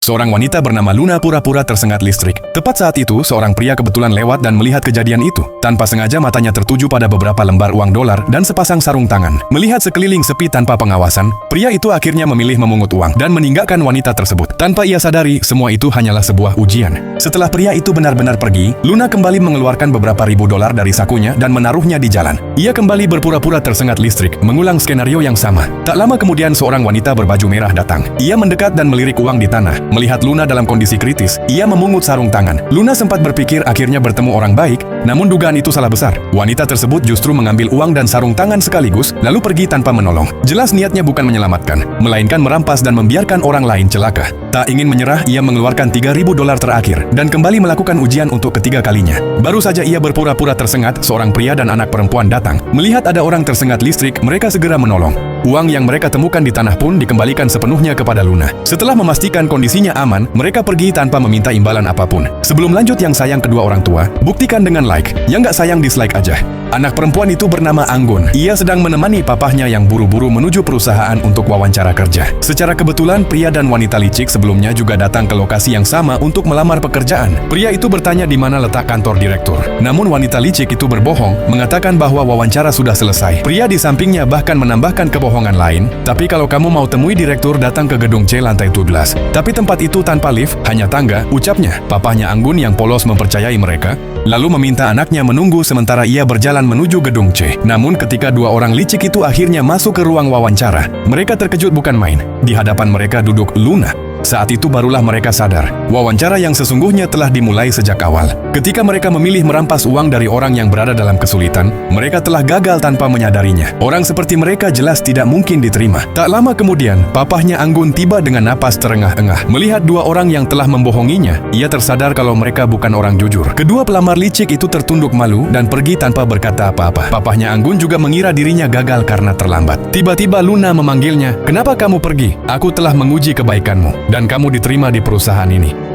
Seorang wanita bernama Luna pura-pura tersengat listrik. Tepat saat itu, seorang pria kebetulan lewat dan melihat kejadian itu. Tanpa sengaja matanya tertuju pada beberapa lembar uang dolar dan sepasang sarung tangan. Melihat sekeliling sepi tanpa pengawasan, pria itu akhirnya memilih memungut uang dan meninggalkan wanita tersebut. Tanpa ia sadari, semua itu hanyalah sebuah ujian. Setelah pria itu benar-benar pergi, Luna kembali mengeluarkan beberapa ribu dolar dari sakunya dan menaruhnya di jalan. Ia kembali berpura-pura tersengat listrik, mengulang skenario yang sama. Tak lama kemudian seorang wanita berbaju merah datang. Ia mendekat dan melirik uang di tanah. Melihat Luna dalam kondisi kritis, ia memungut sarung tangan. Luna sempat berpikir akhirnya bertemu orang baik, namun dugaan itu salah besar. Wanita tersebut justru mengambil uang dan sarung tangan sekaligus, lalu pergi tanpa menolong. Jelas niatnya bukan menyelamatkan, melainkan merampas dan membiarkan orang lain celaka. Tak ingin menyerah, ia mengeluarkan 3.000 dolar terakhir dan kembali melakukan ujian untuk ketiga kalinya. Baru saja ia berpura-pura tersengat, seorang pria dan anak perempuan datang. Melihat ada orang tersengat listrik, mereka segera menolong. Uang yang mereka temukan di tanah pun dikembalikan sepenuhnya kepada Luna. Setelah memastikan kondisinya aman, mereka pergi tanpa meminta imbalan apapun. Sebelum lanjut, yang sayang kedua orang tua, buktikan dengan like. Yang nggak sayang dislike aja. Anak perempuan itu bernama Anggun. Ia sedang menemani papahnya yang buru-buru menuju perusahaan untuk wawancara kerja. Secara kebetulan, pria dan wanita licik sebelumnya juga datang ke lokasi yang sama untuk melamar pekerjaan. Pria itu bertanya di mana letak kantor direktur. Namun wanita licik itu berbohong, mengatakan bahwa wawancara sudah selesai. Pria di sampingnya bahkan menambahkan kebohongan lain, tapi kalau kamu mau temui direktur, datang ke gedung C lantai 12. Tapi tempat itu tanpa lift, hanya tangga, ucapnya. Papahnya Anggun yang polos mempercayai mereka, lalu meminta anaknya menunggu sementara ia berjalan menuju gedung C. Namun ketika dua orang licik itu akhirnya masuk ke ruang wawancara, mereka terkejut bukan main. Di hadapan mereka duduk Luna. Saat itu barulah mereka sadar, wawancara yang sesungguhnya telah dimulai sejak awal. Ketika mereka memilih merampas uang dari orang yang berada dalam kesulitan, mereka telah gagal tanpa menyadarinya. Orang seperti mereka jelas tidak mungkin diterima. Tak lama kemudian, papahnya Anggun tiba dengan napas terengah-engah. Melihat dua orang yang telah membohonginya, ia tersadar kalau mereka bukan orang jujur. Kedua pelamar licik itu tertunduk malu dan pergi tanpa berkata apa-apa. Papahnya Anggun juga mengira dirinya gagal karena terlambat. Tiba-tiba Luna memanggilnya, "Kenapa kamu pergi? Aku telah menguji kebaikanmu dan kamu diterima di perusahaan ini."